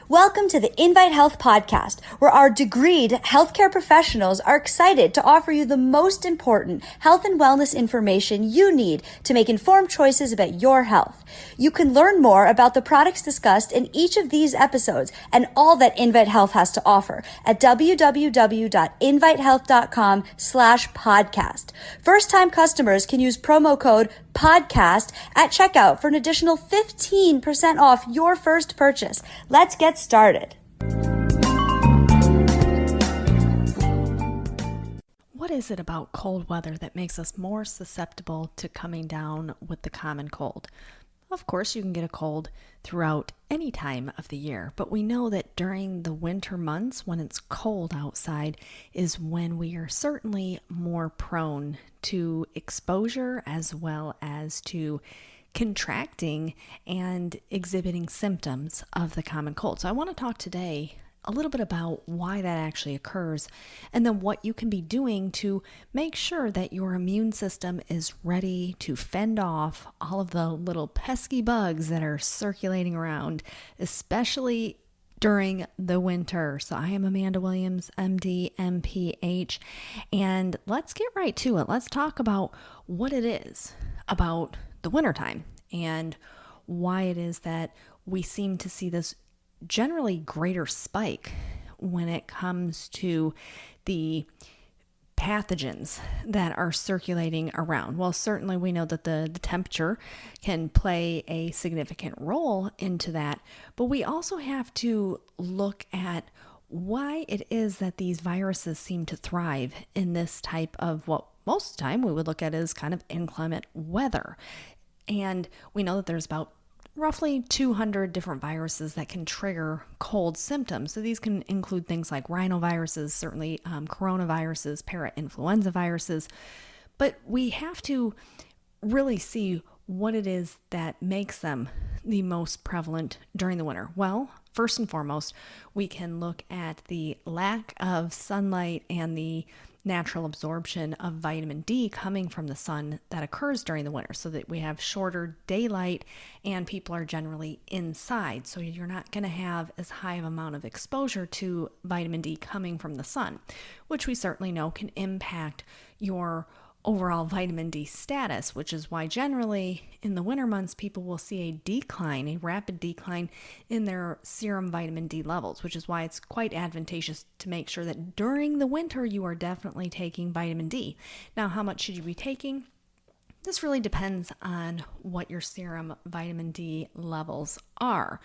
Welcome to the Invite Health podcast, where our degreed healthcare professionals are excited to offer you the most important health and wellness information you need to make informed choices about your health. You can learn more about the products discussed in each of these episodes and all that Invite Health has to offer at www.invitehealth.com/podcast. First-time customers can use promo code podcast at checkout for an additional 15% off your first purchase. Let's get started. What is it about cold weather that makes us more susceptible to coming down with the common cold? Of course, you can get a cold throughout any time of the year, but we know that during the winter months when it's cold outside is when we are certainly more prone to exposure as well as to contracting and exhibiting symptoms of the common cold. So I want to talk today a little bit about why that actually occurs, and then what you can be doing to make sure that your immune system is ready to fend off all of the little pesky bugs that are circulating around, especially during the winter. So I am Amanda Williams, MD, MPH, and let's get right to it. Let's talk about what it is about the wintertime and why it is that we seem to see this generally greater spike when it comes to the pathogens that are circulating around. Well, certainly we know that the temperature can play a significant role into that, but we also have to look at why it is that these viruses seem to thrive in this type of what most of the time we would look at as kind of inclement weather. And we know that there's about roughly 200 different viruses that can trigger cold symptoms. So these can include things like rhinoviruses, certainly coronaviruses, parainfluenza viruses. But we have to really see what it is that makes them the most prevalent during the winter. Well, first and foremost, we can look at the lack of sunlight and the natural absorption of vitamin D coming from the sun that occurs during the winter, so that we have shorter daylight and people are generally inside. So you're not going to have as high of amount of exposure to vitamin D coming from the sun, which we certainly know can impact your overall vitamin D status, which is why generally in the winter months people will see a rapid decline in their serum vitamin D levels, which is why it's quite advantageous to make sure that during the winter you are definitely taking vitamin D. Now, how much should you be taking? This really depends on what your serum vitamin D levels are.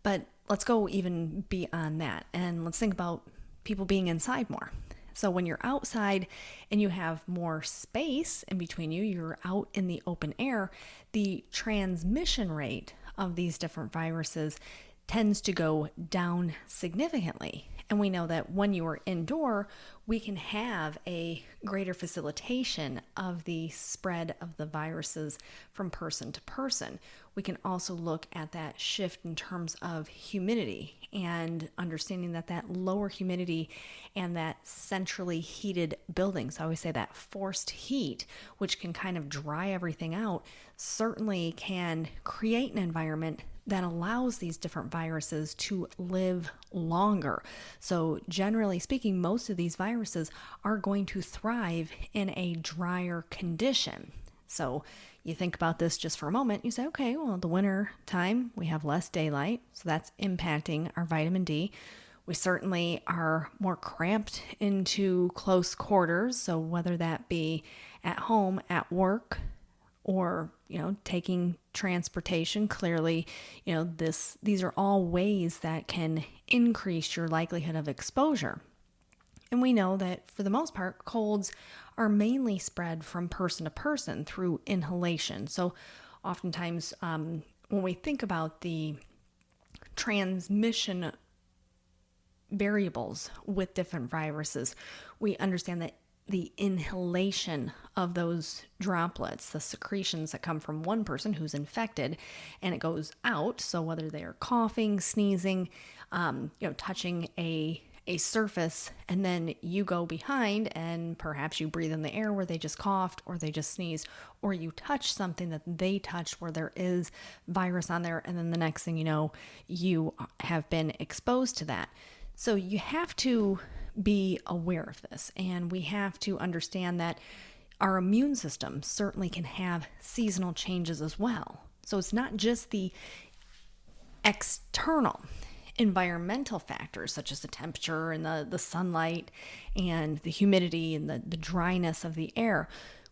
But let's go even beyond that, and let's think about people being inside more. So when you're outside and you have more space in between you, you're out in the open air, the transmission rate of these different viruses tends to go down significantly. And we know that when you are indoor, we can have a greater facilitation of the spread of the viruses from person to person. We can also look at that shift in terms of humidity and understanding that lower humidity and that centrally heated buildings, I always say that forced heat, which can kind of dry everything out, certainly can create an environment that allows these different viruses to live longer. So generally speaking, most of these viruses are going to thrive in a drier condition. So you think about this just for a moment, you say, okay, well, the winter time, we have less daylight, so that's impacting our vitamin D. We certainly are more cramped into close quarters, so whether that be at home, at work, or, taking transportation, clearly, these are all ways that can increase your likelihood of exposure. And we know that for the most part, colds are mainly spread from person to person through inhalation. So oftentimes when we think about the transmission variables with different viruses, we understand that the inhalation of those droplets, the secretions that come from one person who's infected, and it goes out. So whether they are coughing, sneezing, touching a a surface and then you go behind and perhaps you breathe in the air where they just coughed or they just sneezed, or you touch something that they touched where there is virus on there, and then the next thing you know, you have been exposed to that. So you have to be aware of this, and we have to understand that our immune system certainly can have seasonal changes as well. So it's not just the external environmental factors such as the temperature and the sunlight and the humidity and the dryness of the air.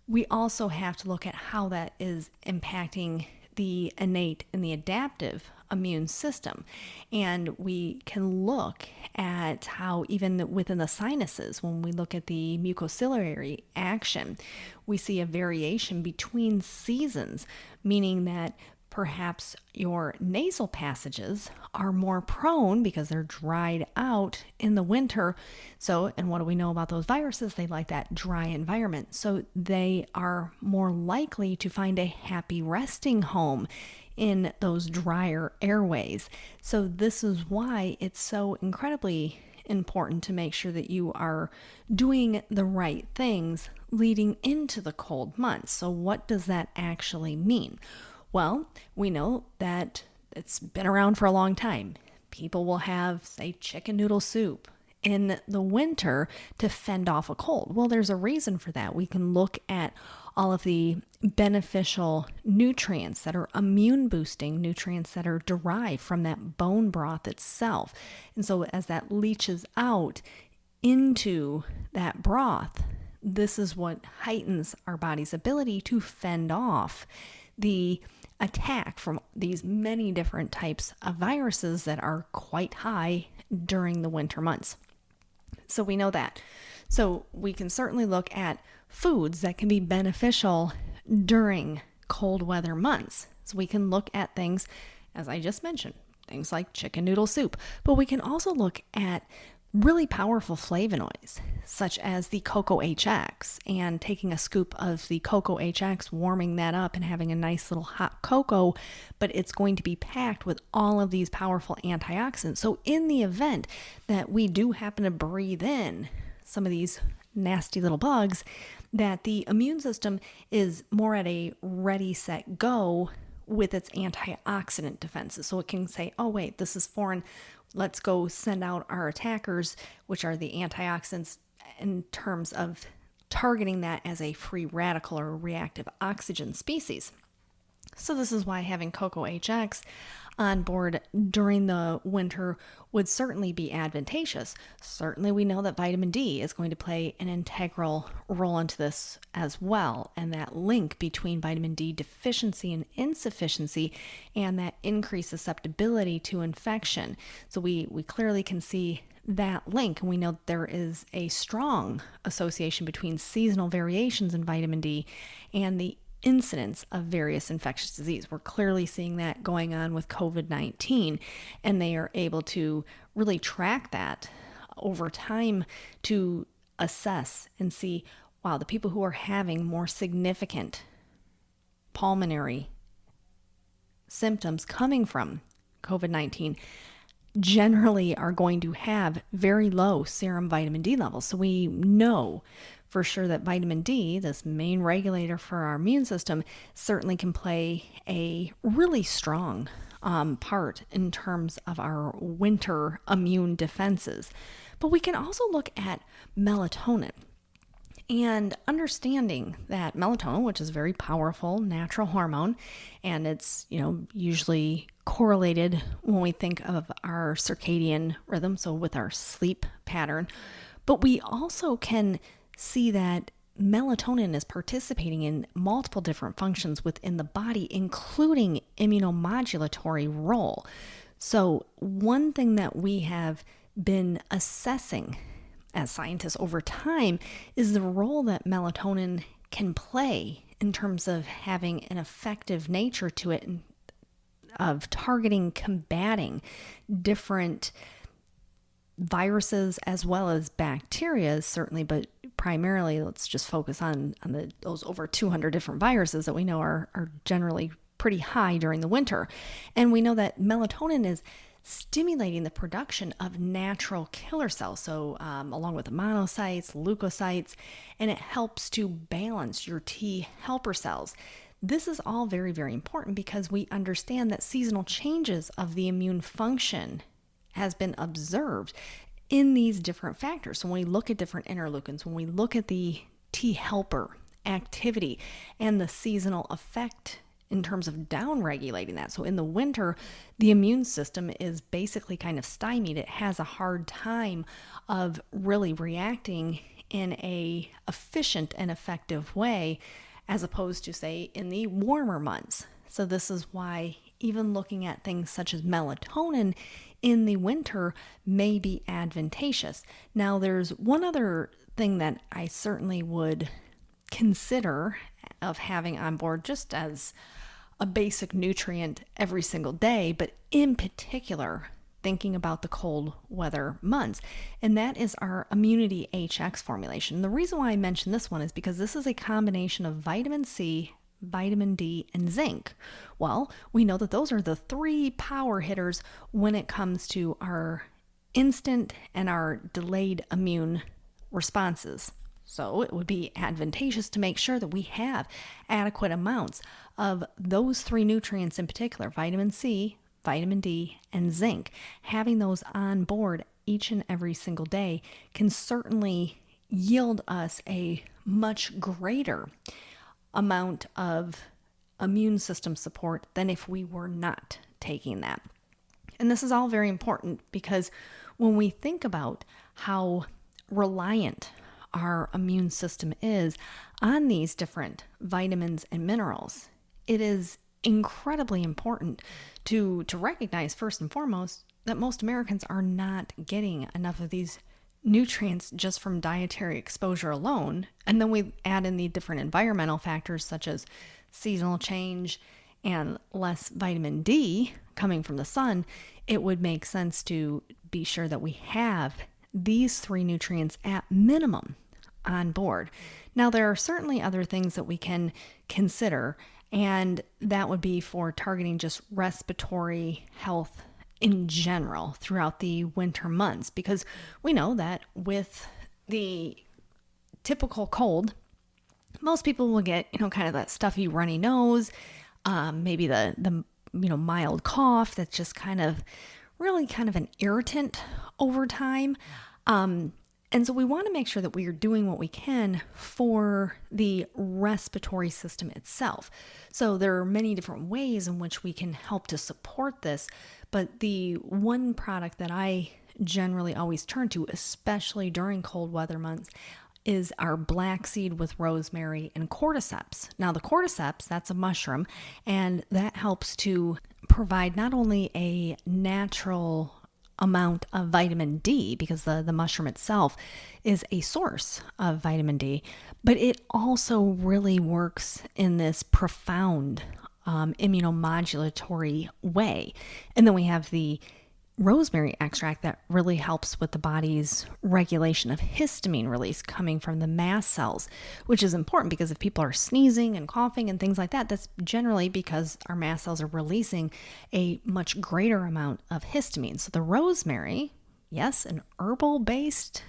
We also have to look at how that is impacting the innate and the adaptive immune system. And we can look at how even within the sinuses, when we look at the mucociliary action, we see a variation between seasons, meaning that perhaps your nasal passages are more prone because they're dried out in the winter. So, and what do we know about those viruses? They like that dry environment. So they are more likely to find a happy resting home in those drier airways. So this is why it's so incredibly important to make sure that you are doing the right things leading into the cold months. So what does that actually mean? Well, we know that it's been around for a long time. People will have, say, chicken noodle soup in the winter to fend off a cold. Well, there's a reason for that. We can look at all of the beneficial nutrients that are immune boosting, nutrients that are derived from that bone broth itself. And so as that leaches out into that broth, this is what heightens our body's ability to fend off the attack from these many different types of viruses that are quite high during the winter months. So we know that. So we can certainly look at foods that can be beneficial during cold weather months. So we can look at things, as I just mentioned, things like chicken noodle soup, but we can also look at really powerful flavonoids, such as the cocoa HX, and taking a scoop of the cocoa HX, warming that up and having a nice little hot cocoa, but it's going to be packed with all of these powerful antioxidants. So in the event that we do happen to breathe in some of these nasty little bugs, that the immune system is more at a ready, set, go with its antioxidant defenses. So it can say, oh wait, this is foreign. Let's go send out our attackers, which are the antioxidants, in terms of targeting that as a free radical or reactive oxygen species. So this is why having cocoa HX on board during the winter would certainly be advantageous. Certainly we know that vitamin D is going to play an integral role into this as well, and that link between vitamin D deficiency and insufficiency and that increased susceptibility to infection. So we clearly can see that link, and we know that there is a strong association between seasonal variations in vitamin D and the incidence of various infectious disease. We're clearly seeing that going on with COVID-19, and they are able to really track that over time to assess and see, wow, the people who are having more significant pulmonary symptoms coming from COVID-19 generally are going to have very low serum vitamin D levels. So we know for sure that vitamin D, this main regulator for our immune system, certainly can play a really strong part in terms of our winter immune defenses. But we can also look at melatonin. And understanding that melatonin, which is a very powerful natural hormone, and it's, usually correlated when we think of our circadian rhythm, so with our sleep pattern, but we also can see that melatonin is participating in multiple different functions within the body, including immunomodulatory role. So one thing that we have been assessing as scientists over time is the role that melatonin can play in terms of having an effective nature to it, of targeting, combating different viruses as well as bacteria, certainly, but primarily let's just focus on those over 200 different viruses that we know are generally pretty high during the winter. And we know that melatonin is stimulating the production of natural killer cells, so along with the monocytes, leukocytes, and it helps to balance your T helper cells. This is all very, very important because we understand that seasonal changes of the immune function has been observed in these different factors. So when we look at different interleukins, when we look at the T helper activity and the seasonal effect in terms of downregulating that. So in the winter, the immune system is basically kind of stymied. It has a hard time of really reacting in a efficient and effective way, as opposed to, say, in the warmer months. So this is why even looking at things such as melatonin in the winter may be advantageous. Now, there's one other thing that I certainly would consider of having on board just as a basic nutrient every single day, but in particular, thinking about the cold weather months, and that is our Immunity HX formulation. The reason why I mention this one is because this is a combination of vitamin C, vitamin D, and zinc. Well, we know that those are the three power hitters when it comes to our instant and our delayed immune responses. So it would be advantageous to make sure that we have adequate amounts of those three nutrients in particular, vitamin C, vitamin D, and zinc. Having those on board each and every single day can certainly yield us a much greater amount of immune system support than if we were not taking that. And this is all very important because when we think about how reliant our immune system is on these different vitamins and minerals, it is incredibly important to recognize first and foremost that most Americans are not getting enough of these nutrients just from dietary exposure alone. And then we add in the different environmental factors such as seasonal change and less vitamin D coming from the sun. It would make sense to be sure that we have these three nutrients at minimum on board. Now, there are certainly other things that we can consider, and that would be for targeting just respiratory health in general throughout the winter months, because we know that with the typical cold, most people will get, kind of that stuffy runny nose, maybe the mild cough that's just kind of an irritant over time. And so we want to make sure that we are doing what we can for the respiratory system itself. So there are many different ways in which we can help to support this, but the one product that I generally always turn to, especially during cold weather months, is our black seed with rosemary and cordyceps. Now, the cordyceps, that's a mushroom, and that helps to provide not only a natural amount of vitamin D, because the mushroom itself is a source of vitamin D, but it also really works in this profound immunomodulatory way. And then we have the rosemary extract that really helps with the body's regulation of histamine release coming from the mast cells, which is important because if people are sneezing and coughing and things like that, that's generally because our mast cells are releasing a much greater amount of histamine. So the rosemary, yes, an herbal-based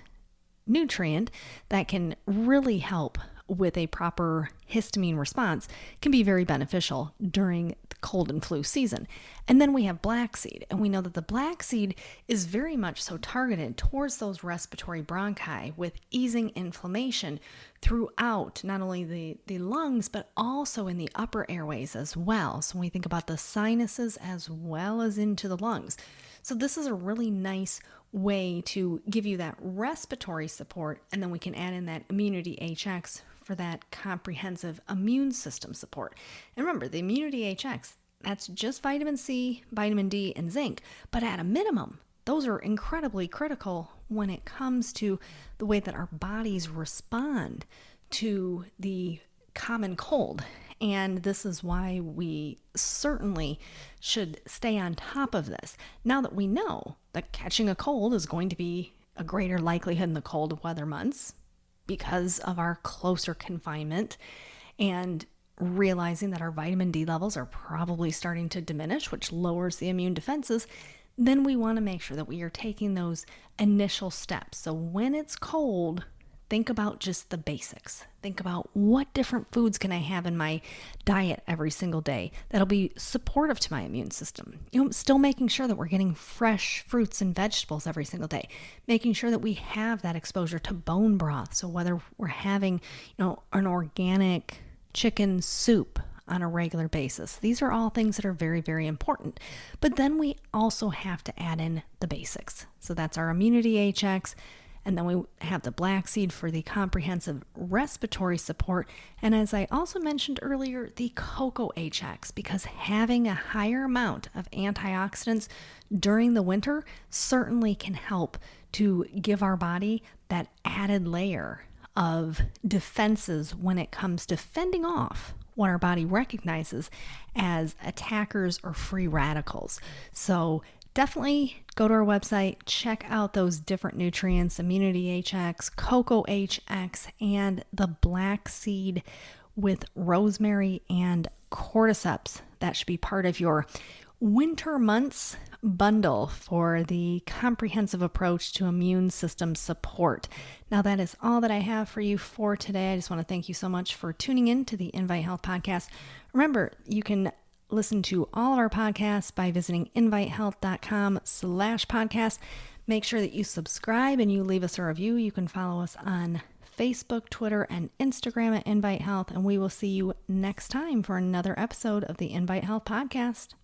nutrient that can really help with a proper histamine response, can be very beneficial during the cold and flu season. And then we have black seed, and we know that the black seed is very much so targeted towards those respiratory bronchi with easing inflammation throughout not only the lungs, but also in the upper airways as well. So when we think about the sinuses as well as into the lungs. So this is a really nice way to give you that respiratory support, and then we can add in that Immunity HX for that comprehensive immune system support. And remember, the Immunity HX, that's just vitamin C, vitamin D, and zinc, but at a minimum, those are incredibly critical when it comes to the way that our bodies respond to the common cold. And this is why we certainly should stay on top of this. Now that we know that catching a cold is going to be a greater likelihood in the cold weather months because of our closer confinement, and realizing that our vitamin D levels are probably starting to diminish, which lowers the immune defenses, then we want to make sure that we are taking those initial steps. So when it's cold, think about just the basics. Think about what different foods can I have in my diet every single day that'll be supportive to my immune system. Still making sure that we're getting fresh fruits and vegetables every single day. Making sure that we have that exposure to bone broth. So whether we're having, an organic chicken soup on a regular basis. These are all things that are very, very important. But then we also have to add in the basics. So that's our immunity HX. And then we have the black seed for the comprehensive respiratory support. And as I also mentioned earlier, the cocoa HX, because having a higher amount of antioxidants during the winter certainly can help to give our body that added layer of defenses when it comes to fending off what our body recognizes as attackers or free radicals. So definitely go to our website, check out those different nutrients, immunity HX, cocoa HX, and the black seed with rosemary and cordyceps. That should be part of your winter months bundle for the comprehensive approach to immune system support. Now that is all that I have for you for today. I just want to thank you so much for tuning in to the Invite Health podcast. Remember, you can listen to all of our podcasts by visiting invitehealth.com/podcast. Make sure that you subscribe and you leave us a review. You can follow us on Facebook, Twitter, and Instagram at Invite Health, and we will see you next time for another episode of the Invite Health podcast.